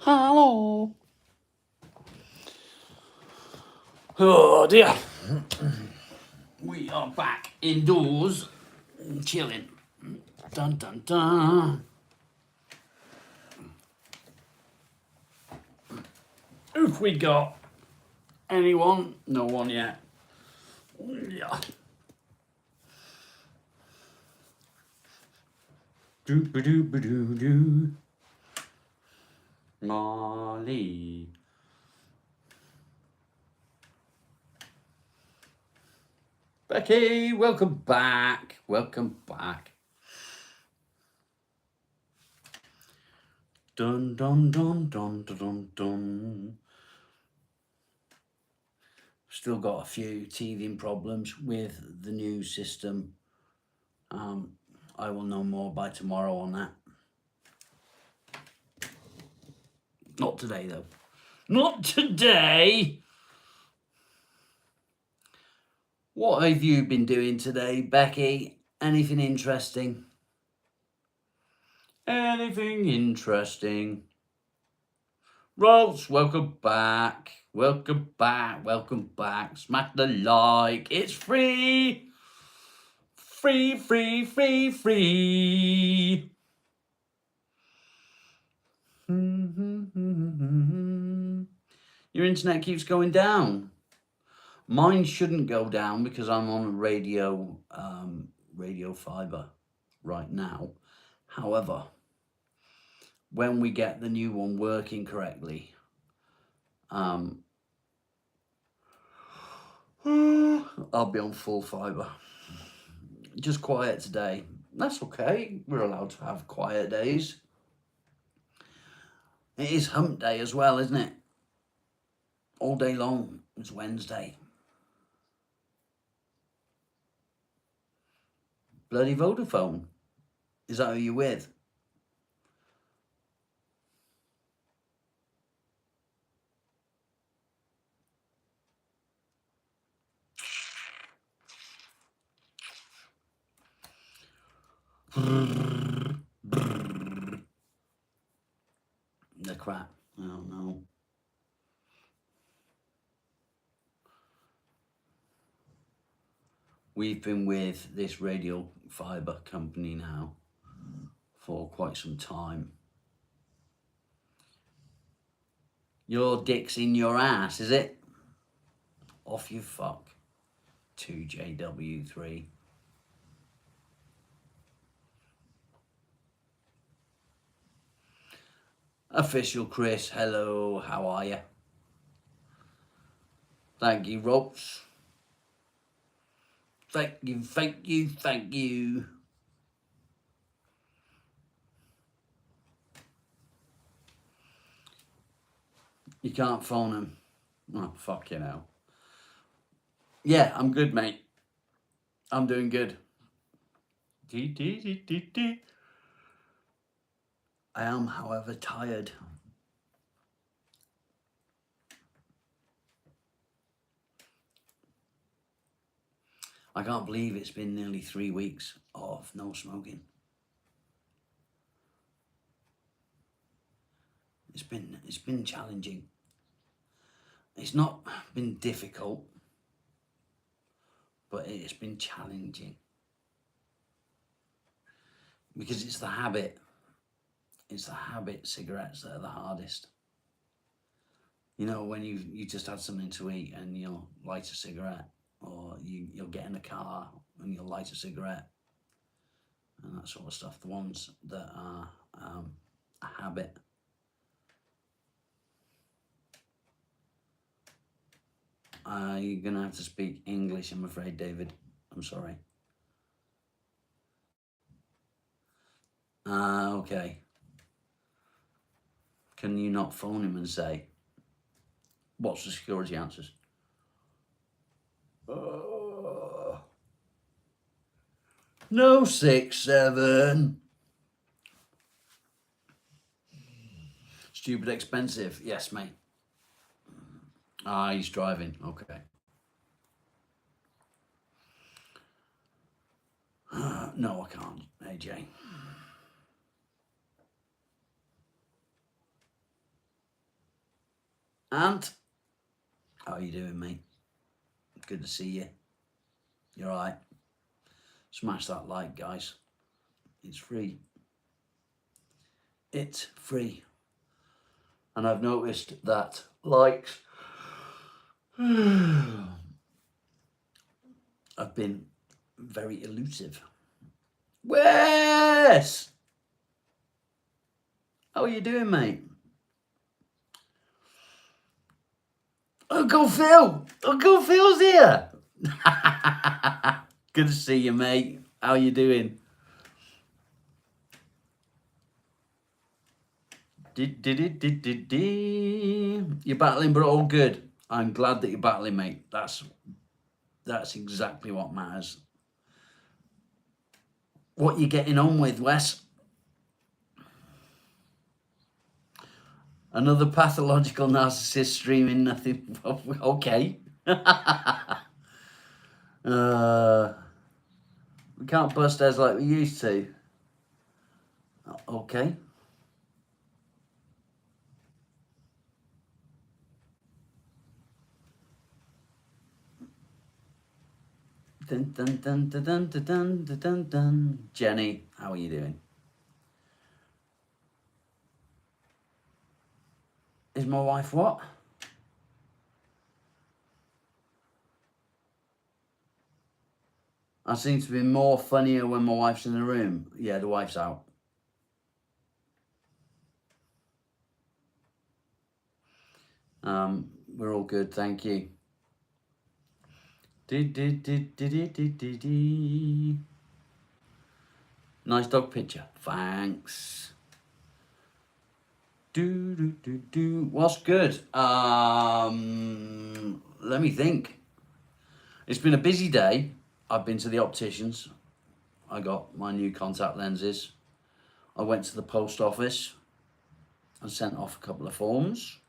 Hello. Oh dear. We are back indoors, chilling. Dun dun dun. Who've we got? Anyone? No one yet. Yeah. Do ba do ba do do. Molly. Becky, welcome back. Welcome back. Dun dun dun dun dun dun dun. Still got a few teething problems with the new system. I will know more by tomorrow on that. Not today, though. Not today! What have you been doing today, Becky? Anything interesting? Anything interesting? Rolls, welcome back. Welcome back. Welcome back. Smack the like. It's free. Free, free, free, free. Your internet keeps going down. Mine shouldn't go down because I'm on radio fiber right now. However, when we get the new one working correctly, I'll be on full fiber. Just quiet today. That's okay. We're allowed to have quiet days. It is hump day as well, isn't it? All day long. It's Wednesday. Bloody Vodafone. Is that who you're with? The crap. I don't know. We've been with this radio fiber company now for quite some time. Your dick's in your ass, is it? Off you fuck. 2JW3. Official Chris, hello, how are you? Thank you, Robs. Thank you, thank you, thank you. You can't phone him. Oh, fuck you know. Yeah, I'm good, mate. I'm doing good. I am, however, tired. I can't believe it's been nearly 3 weeks of no smoking. It's been challenging. It's not been difficult, but it's been challenging. Because it's the habit. It's the habit cigarettes that are the hardest. You know, when you just had something to eat and you'll light a cigarette, or you'll get in a car and you'll light a cigarette, and that sort of stuff. The ones that are a habit. You're going to have to speak English, I'm afraid, David. I'm sorry. Okay. Can you not phone him and say, what's the security answers? No 6-7. Stupid expensive. Yes, mate. He's driving. Okay. No, I can't, AJ. Ant, how are you doing, mate? Good to see you. You're all right. Smash that like, guys. It's free. It's free. And I've noticed that likes have been very elusive. Wes! How are you doing, mate? Uncle Phil! Uncle Phil's here! Good to see you, mate. How are you doing? You're battling, but all good. I'm glad that you're battling, mate. That's exactly what matters. What you getting on with, Wes? Another pathological narcissist streaming nothing. Okay. We can't bust heads like we used to. Okay. Dun, dun, dun, dun, dun, dun, dun, dun, dun, dun. Jenny, how are you doing? Is my wife what? I seem to be more funnier when my wife's in the room. Yeah, the wife's out. We're all good, thank you. Nice dog picture. Thanks. What's good? Let me think. It's been a busy day. I've been to the opticians. I got my new contact lenses. I went to the post office and sent off a couple of forms.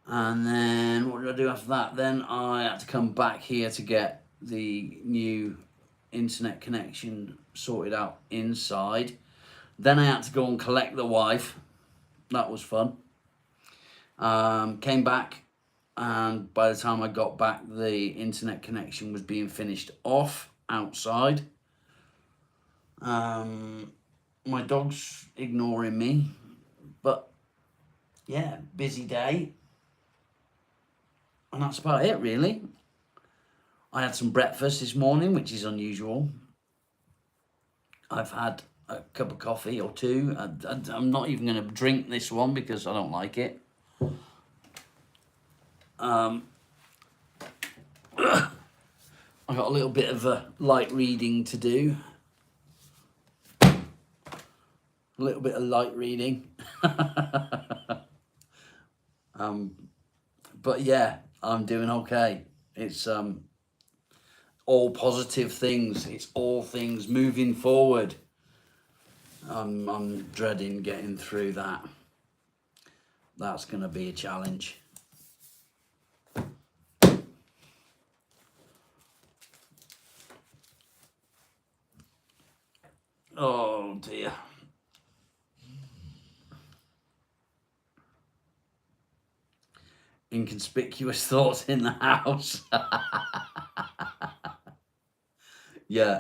And then what did I do after that? Then I had to come back here to get the new internet connection sorted out inside. Then I had to go and collect the wife. That was fun. Came back, and by the time I got back, the internet connection was being finished off outside. My dog's ignoring me, but yeah, busy day. And that's about it, really. I had some breakfast this morning, which is unusual. I've had a cup of coffee or two. I'm not even going to drink this one because I don't like it. I got a little bit of a light reading to do. A little bit of light reading. But yeah, I'm doing okay. It's all positive things. It's all things moving forward. I'm dreading getting through that. That's going to be a challenge. Oh dear. Inconspicuous thoughts in the house. Yeah,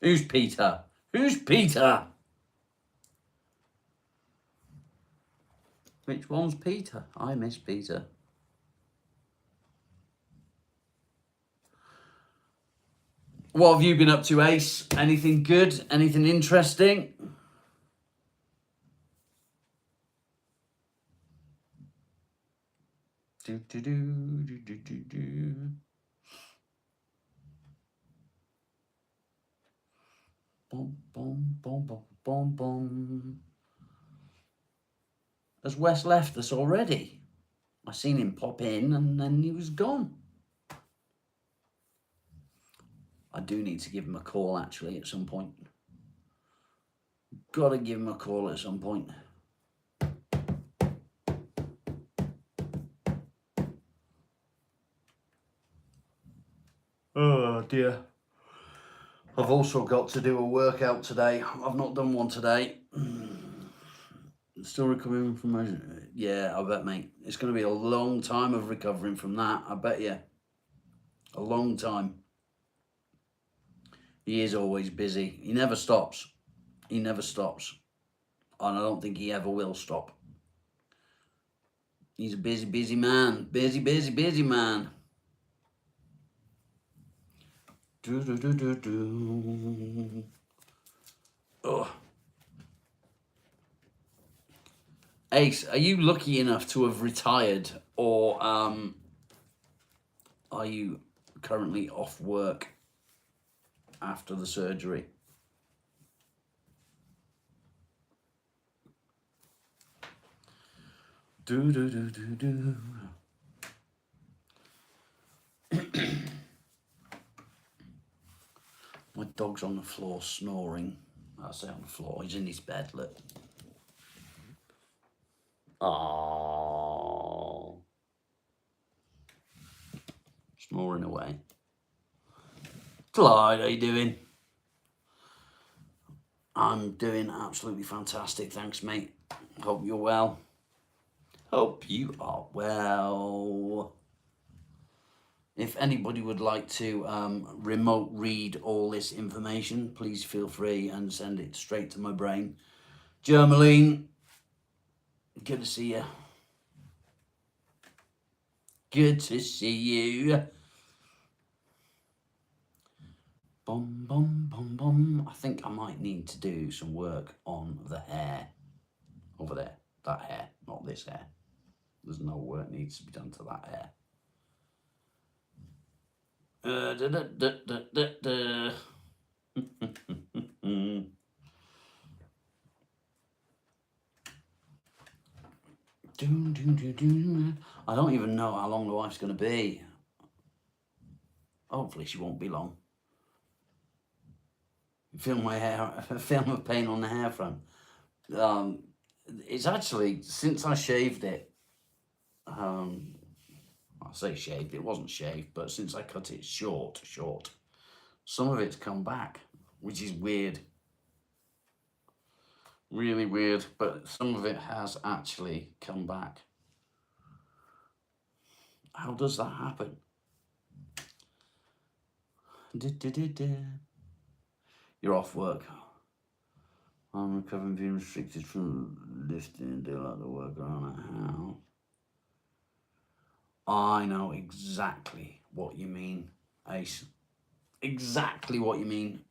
Who's Peter? Who's Peter? Which one's Peter? I miss Peter. What have you been up to, Ace? Anything good? Anything interesting? Boom, boom, boom, boom, boom, boom. Has Wes left us already? I seen him pop in and then he was gone. I do need to give him a call actually at some point. Gotta give him a call at some point. Oh dear. I've also got to do a workout today. I've not done one today. Still recovering from my... Yeah, I bet, mate. It's going to be a long time of recovering from that. I bet you. A long time. He is always busy. He never stops. He never stops. And I don't think he ever will stop. He's a busy, busy man. Busy, busy, busy man. Do, do, do, do, do. Oh. Ace, are you lucky enough to have retired, or are you currently off work after the surgery? Do, do, do, do, do. My dog's on the floor snoring. I say on the floor, he's in his bed, look. Oh, snoring away. Clyde, how you doing? I'm doing absolutely fantastic, thanks, mate. Hope you're well. Hope you are well. If anybody would like to remote read all this information, please feel free and send it straight to my brain. Germaline, good to see you. Good to see you. Bum, bum, bum, bum. I think I might need to do some work on the hair over there. That hair, not this hair. There's no work needs to be done to that hair. I don't even know how long the wife's going to be. Hopefully she won't be long. Feel my hair, film of pain on the hair front. It's actually, since I shaved it, I say shaved, it wasn't shaved, but since I cut it short, some of it's come back, which is weird. Really weird, but some of it has actually come back. How does that happen? You're off work. I'm recovering, being restricted from lifting and do like the work around the house. I know exactly what you mean, Ace. Exactly what you mean.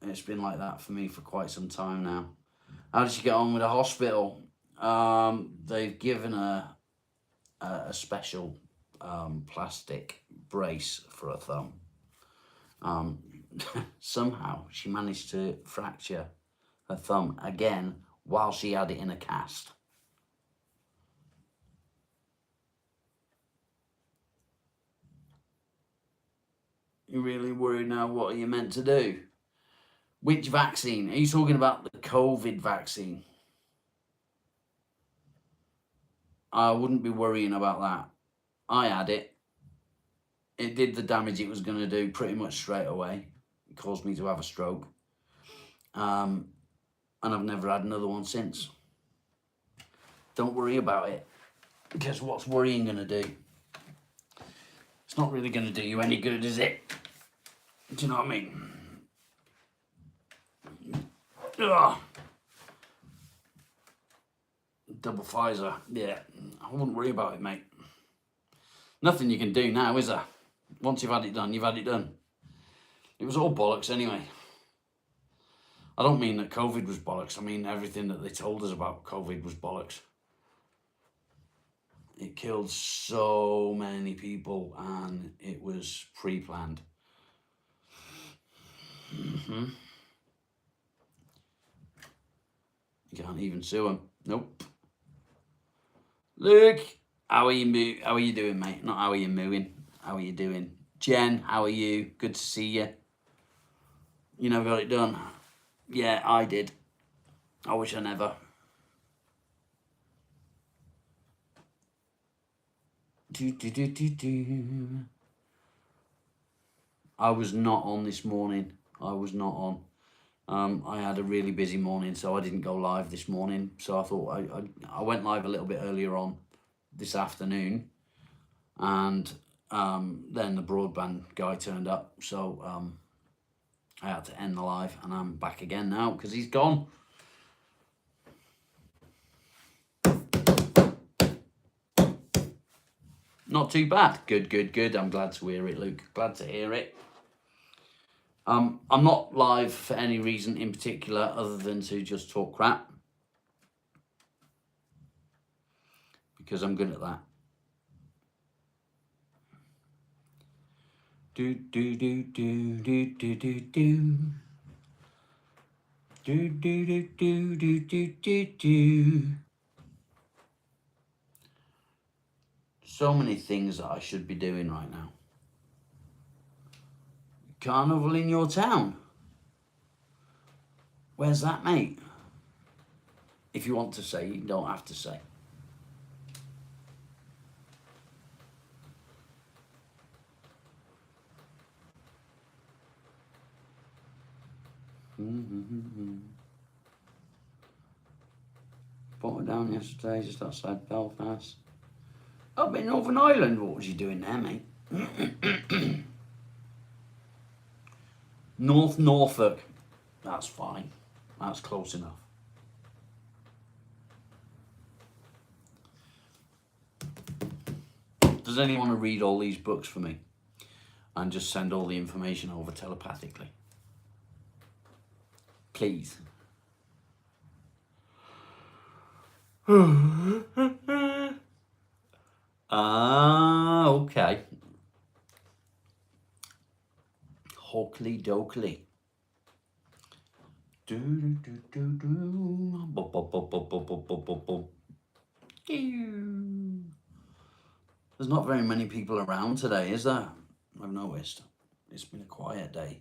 It's been like that for me for quite some time now. How did she get on with the hospital? They've given her a special plastic brace for her thumb. Somehow she managed to fracture her thumb again while she had it in a cast. You're really worried now. What are you meant to do? Which vaccine? Are you talking about the COVID vaccine? I wouldn't be worrying about that. I had it. It did the damage it was going to do pretty much straight away. It caused me to have a stroke. And I've never had another one since. Don't worry about it. Because what's worrying going to do? It's not really going to do you any good, is it? Do you know what I mean? Ugh. Double Pfizer. Yeah, I wouldn't worry about it, mate. Nothing you can do now, is there? Once you've had it done, you've had it done. It was all bollocks anyway. I don't mean that COVID was bollocks. I mean everything that they told us about COVID was bollocks. It killed so many people and it was pre-planned. You can't even sue them. Nope. Luke, how are you doing, mate? Not how are you mooing. How are you doing? Jen, how are you? Good to see you. You never got it done. Yeah, I did. I wish I never. I was not on this morning. I was not on. I had a really busy morning, so I didn't go live this morning. So I thought I went live a little bit earlier on this afternoon, and then the broadband guy turned up, so I had to end the live, and I'm back again now because he's gone. Not too bad. Good. I'm glad to hear it, Luke. Glad to hear it. I'm not live for any reason in particular other than to just talk crap, because I'm good at that. Do do do do do do do do. Do do do do do do do do. So many things that I should be doing right now. Carnival in your town? Where's that, mate? If you want to say, you don't have to say. Brought her down yesterday, just outside Belfast. Up in Northern Ireland. What was you doing there, mate? North Norfolk. That's fine. That's close enough. Does anyone want to read all these books for me and just send all the information over telepathically? Please. Okay. Hockley Dokley. Do do do do do. Bop, bop, bop, bop, bop, bop, bop, bop, bop. There's not very many people around today, is there? I've noticed. It's been a quiet day.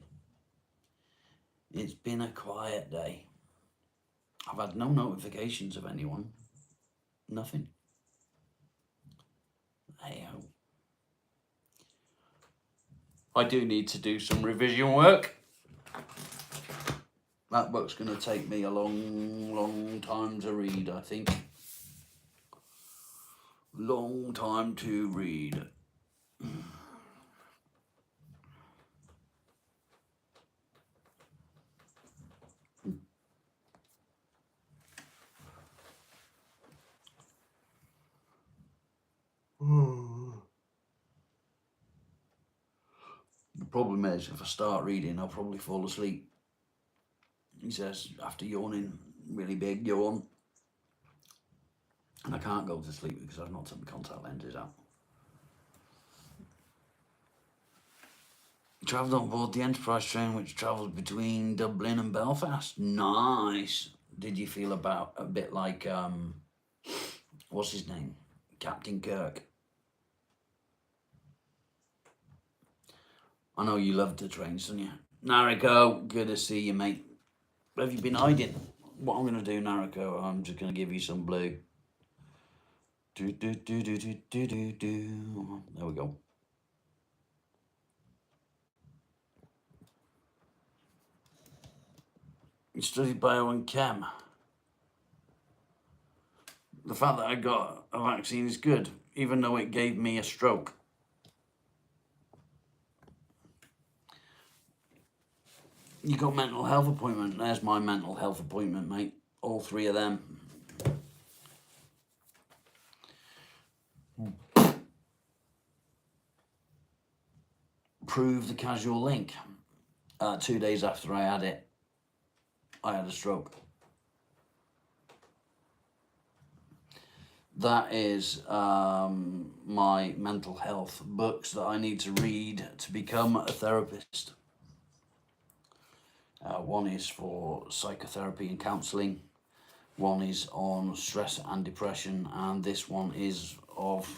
It's been a quiet day. I've had no notifications of anyone. Nothing. Hey-ho. I do need to do some revision work. That book's going to take me a long time to read, I think. Long time to read. The problem is, if I start reading, I'll probably fall asleep. He says, after yawning, really big yawn. And I can't go to sleep because I've not taken my contact lenses out. Travelled on board the Enterprise train, which travelled between Dublin and Belfast. Nice. Did you feel about a bit like, what's his name? Captain Kirk. I know you loved the trains, didn't you? Nariko, good to see you, mate. Where have you been hiding? What I'm going to do, Nariko, I'm just going to give you some blue. Do, do, do, do, do, do, do, do. There we go. You studied bio and chem. The fact that I got a vaccine is good, even though it gave me a stroke. You got mental health appointment. There's my mental health appointment, mate. All three of them. Prove the casual link. 2 days after I had it, I had a stroke. That is my mental health books that I need to read to become a therapist. One is for psychotherapy and counselling. One is on stress and depression, and this one is of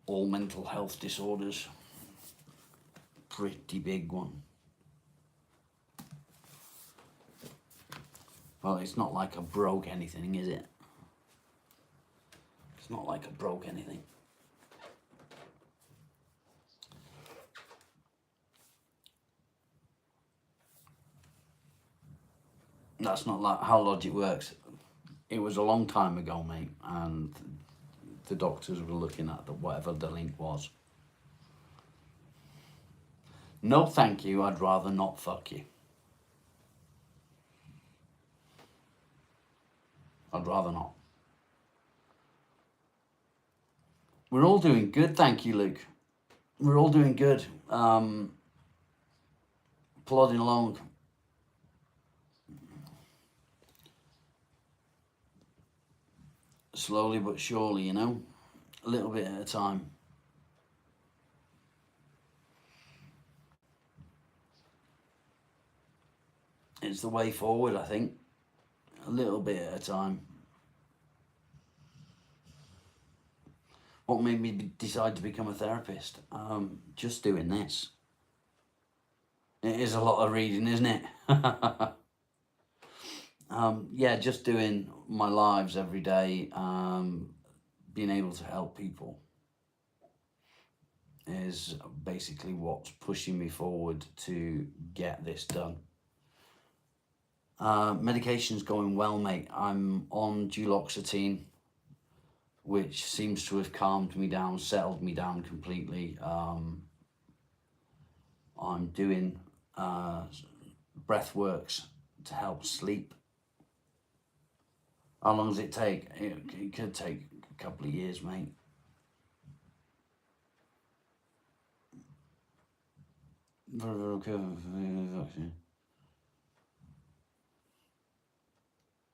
all mental health disorders. Pretty big one. Well, it's not like I broke anything, is it? It's not like I broke anything. That's not like how logic works. It was a long time ago, mate, and the doctors were looking at whatever the link was. No, thank you. I'd rather not fuck you. I'd rather not. We're all doing good, thank you, Luke. We're all doing good. Plodding along. Slowly but surely, you know, a little bit at a time. It's the way forward, I think. A little bit at a time. What made me decide to become a therapist? Just doing this. It is a lot of reading, isn't it? Yeah, just doing my lives every day, being able to help people is basically what's pushing me forward to get this done. Medication's going well, mate. I'm on duloxetine, which seems to have calmed me down, settled me down completely. I'm doing breath works to help sleep. How long does it take? It could take a couple of years, mate.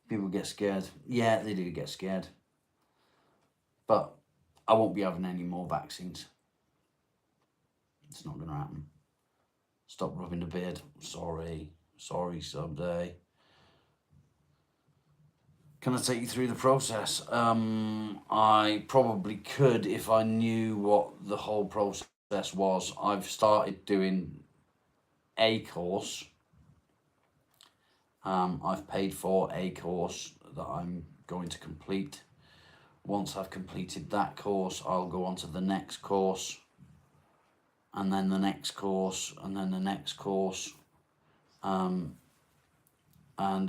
People get scared. Yeah, they do get scared. But I won't be having any more vaccines. It's not going to happen. Stop rubbing the beard. Sorry, someday. Can I take you through the process? I probably could if I knew what the whole process was. I've started doing a course. I've paid for a course that I'm going to complete. Once I've completed that course, I'll go on to the next course, and then the next course, and then the next course. And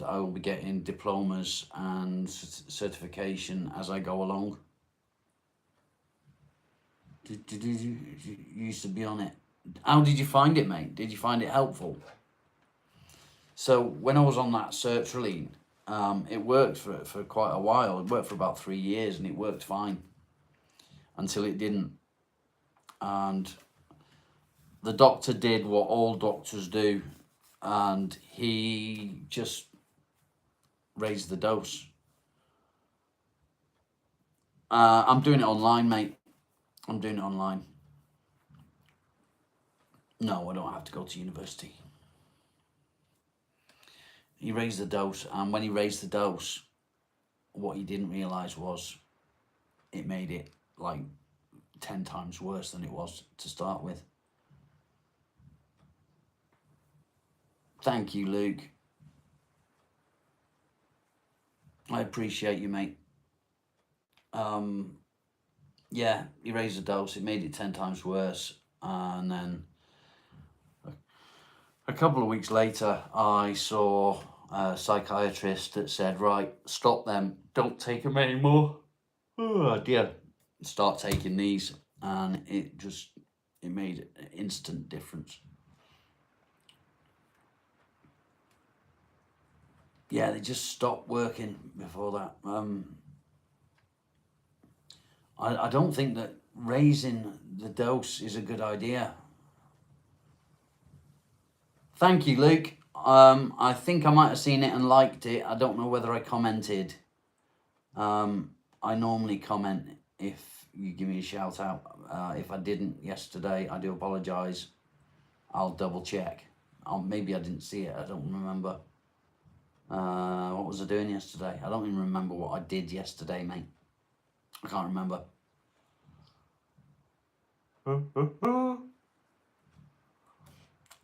I will be getting diplomas and certification as I go along. You used to be on it. How did you find it, mate? Did you find it helpful? So when I was on that sertraline, it worked for quite a while. It worked for about 3 years, and it worked fine until it didn't. And the doctor did what all doctors do, and he just raised the dose. I'm doing it online, mate. I'm doing it online. No, I don't have to go to university. He raised the dose, and when he raised the dose, what he didn't realise was it made it like 10 times worse than it was to start with. Thank you, Luke. I appreciate you, mate. Yeah, he raised the dose, it made it 10 times worse, and then a couple of weeks later, I saw a psychiatrist that said, right, stop them, don't take them anymore. Oh dear. Start taking these, and it made an instant difference. Yeah, they just stopped working before that. I don't think that raising the dose is a good idea. Thank you, Luke. I think I might have seen it and liked it. I don't know whether I commented. I normally comment if you give me a shout out. If I didn't yesterday, I do apologise. I'll double check. Maybe I didn't see it. I don't remember. What was I doing yesterday? I don't even remember what I did yesterday, mate. I can't remember.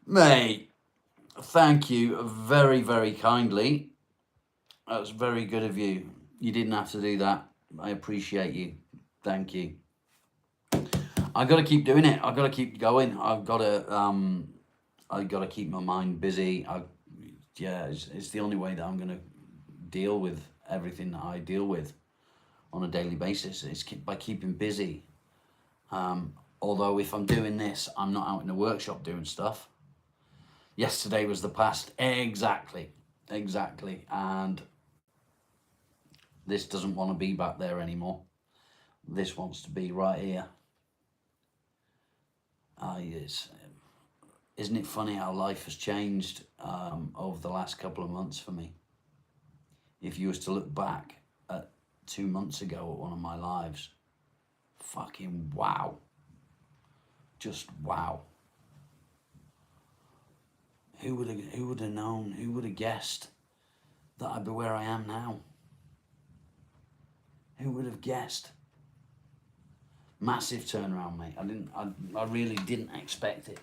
Mate, thank you very, very kindly. That's very good of you. You didn't have to do that. I appreciate you. Thank you. I got to keep doing it. I got to keep going. I got to keep my mind busy. yeah, it's the only way that I'm going to deal with everything that I deal with on a daily basis. Is by keeping busy. Although if I'm doing this, I'm not out in the workshop doing stuff. Yesterday was the past. Exactly. And this doesn't want to be back there anymore. This wants to be right here. Isn't it funny how life has changed over the last couple of months for me? If you was to look back at 2 months ago at one of my lives, fucking wow. Just wow. Who would have known? Who would have guessed that I'd be where I am now? Who would have guessed? Massive turnaround, mate. I really didn't expect it.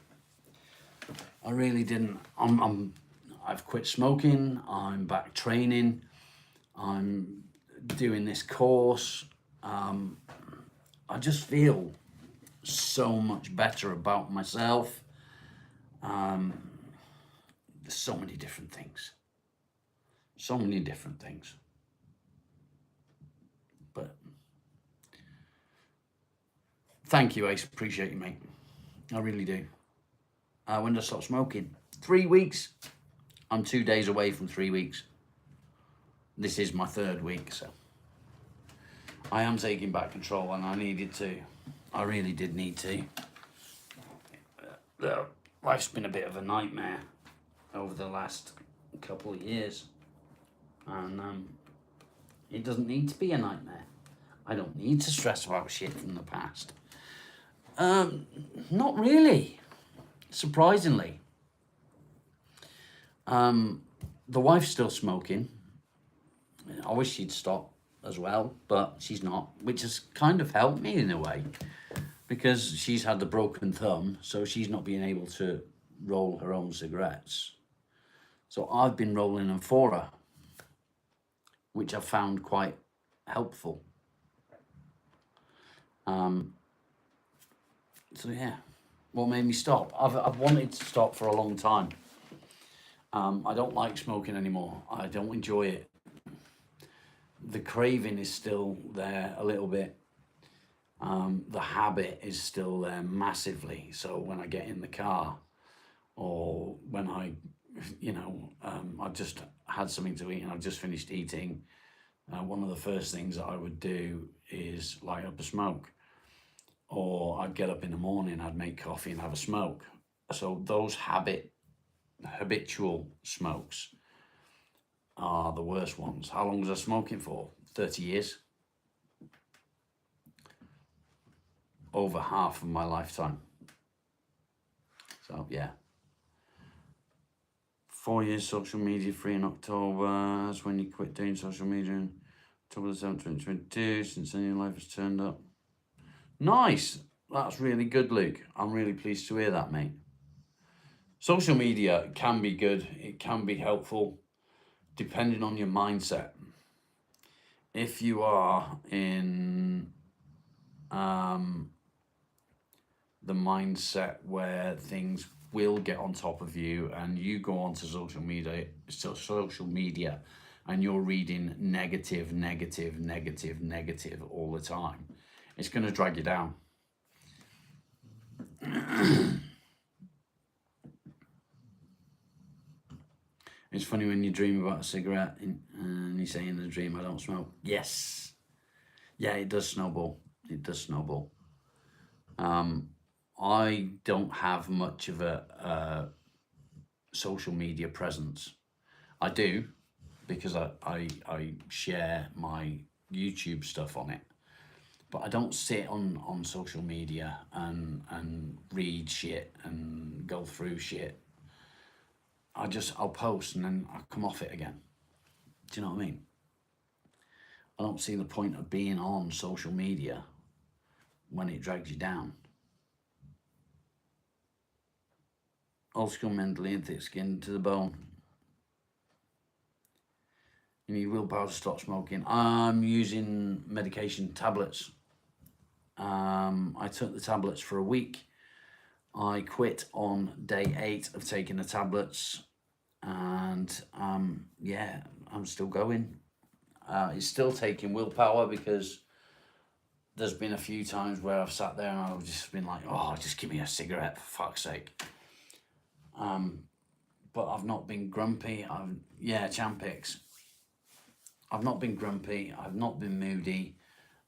I really didn't. I've quit smoking. I'm back training. I'm doing this course. I just feel so much better about myself. There's so many different things. So many different things. But thank you, Ace. Appreciate you, mate. I really do. When did I stop smoking? 3 weeks. I'm 2 days away from 3 weeks. This is my 3rd week, so I am taking back control, and I needed to. I really did need to. Life's been a bit of a nightmare over the last couple of years, and it doesn't need to be a nightmare. I don't need to stress about shit from the past. Not really. Surprisingly. The wife's still smoking. I wish she'd stop as well, but she's not, which has kind of helped me in a way, because she's had the broken thumb, so she's not being able to roll her own cigarettes. So I've been rolling them for her, which I've found quite helpful. So yeah, what made me stop? I've wanted to stop for a long time. I don't like smoking anymore. I don't enjoy it. The craving is still there a little bit. The habit is still there massively. So when I get in the car, or when I just had something to eat and I've just finished eating, one of the first things that I would do is light up a smoke. Or I'd get up in the morning, I'd make coffee and have a smoke. So those habitual smokes are the worst ones. How long was I smoking for? 30 years. Over half of my lifetime. So yeah. 4 years social media free in October. That's when you quit doing social media in October 7th, 2022. Since then, your life has turned up. Nice. That's really good, Luke. I'm really pleased to hear that, mate. Social media can be good. It can be helpful, depending on your mindset. If you are in the mindset where things will get on top of you, and you go onto social media, and you're reading negative all the time, it's going to drag you down. It's funny when you dream about a cigarette and you say in the dream, I don't smoke. Yes. Yeah, it does snowball. It does snowball. I don't have much of a social media presence. I do, because I share my YouTube stuff on it. But I don't sit on social media and read shit and go through shit. I'll post and then I'll come off it again. Do you know what I mean? I don't see the point of being on social media when it drags you down. Old school mentally and thick skin to the bone. You need willpower to stop smoking. I'm using medication tablets. I took the tablets for a week. I quit on day 8 of taking the tablets, and And yeah, I'm still going. It's still taking willpower, because there's been a few times where I've sat there and I've just been like, oh, just give me a cigarette, for fuck's sake. But I've not been grumpy. Champix. I've not been grumpy. I've not been moody.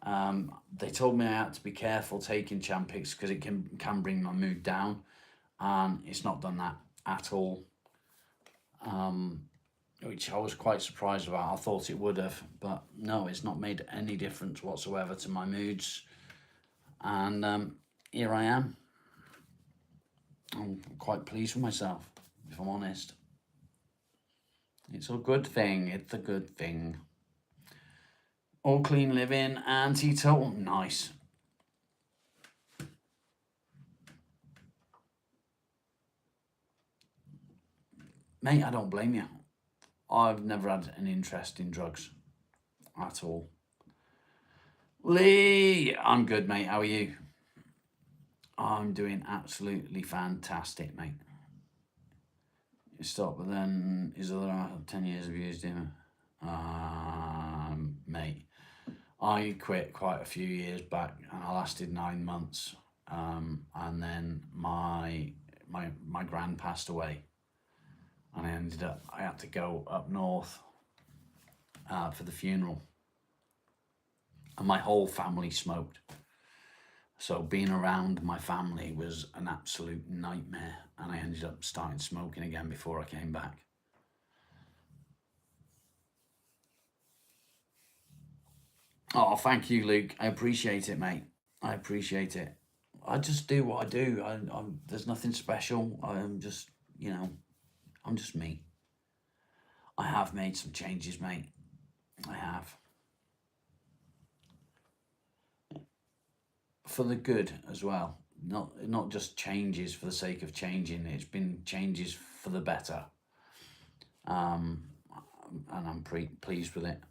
They told me I had to be careful taking Champix because it can bring my mood down, and it's not done that at all. Which I was quite surprised about. I thought it would have, but no, it's not made any difference whatsoever to my moods. And here I am. I'm quite pleased with myself, if I'm honest. It's a good thing. It's a good thing. All clean living and teetotal. Nice. Mate, I don't blame you. I've never had an interest in drugs at all. Lee, I'm good, mate. How are you? I'm doing absolutely fantastic, mate. You stop, but then is there 10 years of used him? Mate, I quit quite a few years back, and I lasted 9 months. And then my gran passed away, and I had to go up north for the funeral, and my whole family smoked. So being around my family was an absolute nightmare, and I ended up starting smoking again before I came back. Oh, thank you, Luke. I appreciate it, mate. I appreciate it. I just do what I do. There's nothing special. I'm just, I'm just me. I have made some changes, mate. I have. For the good as well. Not just changes for the sake of changing. It's been changes for the better. And I'm pretty pleased with it.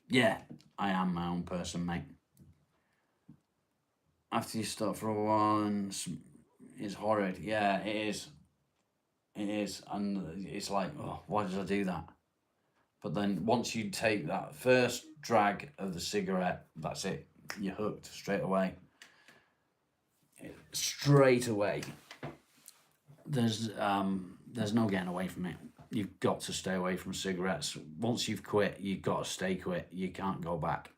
Yeah, I am my own person, mate. After you stop for a while, it's horrid. Yeah, it is. It is. And it's like, oh, why did I do that? But then once you take that first drag of the cigarette, that's it. You're hooked straight away. Straight away. There's no getting away from it. You've got to stay away from cigarettes. Once you've quit, you've got to stay quit. You can't go back,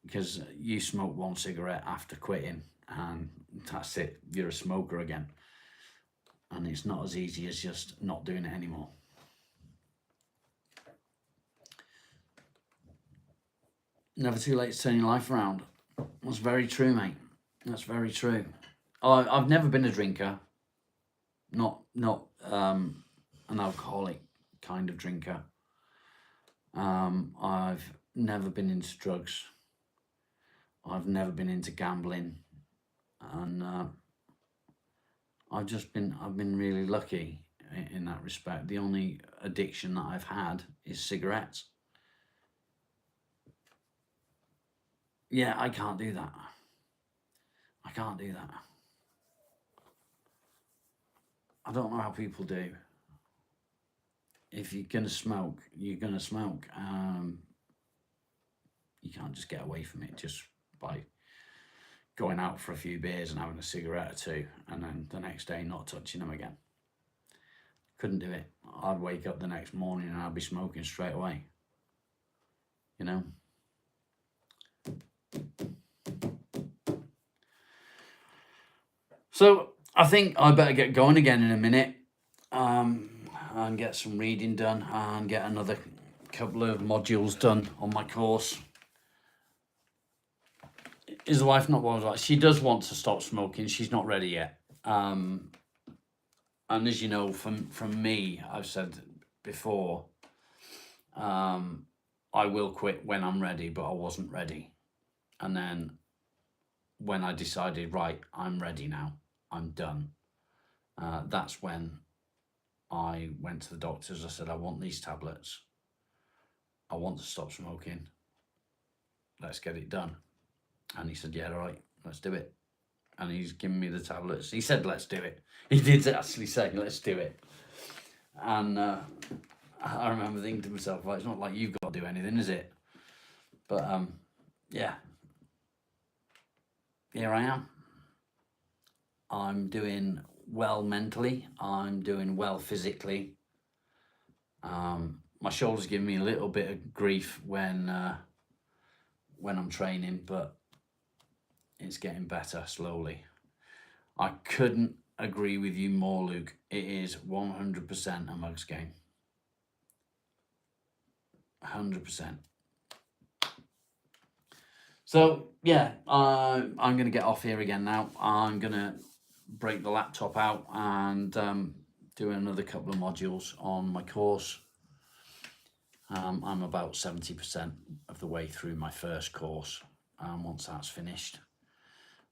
because you smoke one cigarette after quitting, and that's it. You're a smoker again, and it's not as easy as just not doing it anymore. Never too late to turn your life around. That's very true, mate. That's very true. I've never been a drinker. Not an alcoholic kind of drinker. I've never been into drugs. I've never been into gambling, and I've been really lucky in that respect. The only addiction that I've had is cigarettes. Yeah, I can't do that. I can't do that. I don't know how people do. If you're gonna smoke, you're gonna smoke. You can't just get away from it just by going out for a few beers and having a cigarette or two, and then the next day not touching them again. Couldn't do it. I'd wake up the next morning and I'd be smoking straight away. So I think I better get going again in a minute, and get some reading done and get another couple of modules done on my course. Is the wife not what I was like? She does want to stop smoking. She's not ready yet. And as you know, from me, I've said before, I will quit when I'm ready, but I wasn't ready. And then when I decided, right, I'm ready now, I'm done, that's when I went to the doctors. I said, I want these tablets. I want to stop smoking. Let's get it done. And he said, yeah, all right, let's do it. And he's given me the tablets. He said, let's do it. He did actually say, let's do it. And I remember thinking to myself, well, it's not like you've got to do anything, is it? But yeah, here I am. I'm doing well mentally. I'm doing well physically. My shoulder's giving me a little bit of grief when I'm training, but it's getting better slowly. I couldn't agree with you more, Luke. It is 100% a mugs game. 100%. So yeah, I'm going to get off here again now. I'm going to break the laptop out and do another couple of modules on my course. I'm about 70% of the way through my first course. Once that's finished,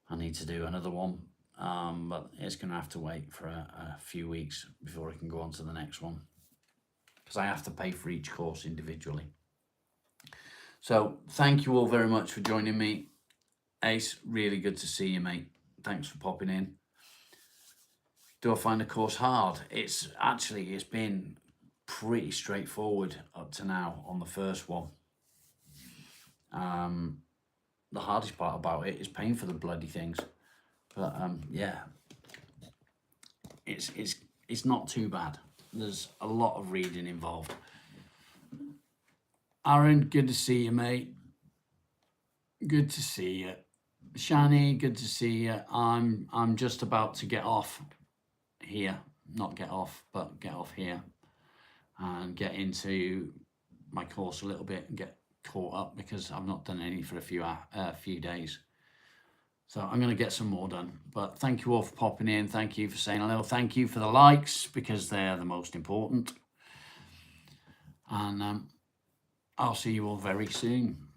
I need to do another one, but it's going to have to wait for a few weeks before I can go on to the next one, because I have to pay for each course individually. So thank you all very much for joining me. Ace, really good to see you, mate. Thanks for popping in. Do I find the course hard? It's been pretty straightforward up to now on the first one. The hardest part about it is paying for the bloody things, but yeah, it's not too bad. There's a lot of reading involved. Aaron, good to see you, mate. Good to see you. Shani, good to see you. I'm just about to get off here, not get off, but get off here and get into my course a little bit and get caught up, because I've not done any for a few days. So I'm going to get some more done. But thank you all for popping in. Thank you for saying hello. Thank you for the likes, because they're the most important. And I'll see you all very soon.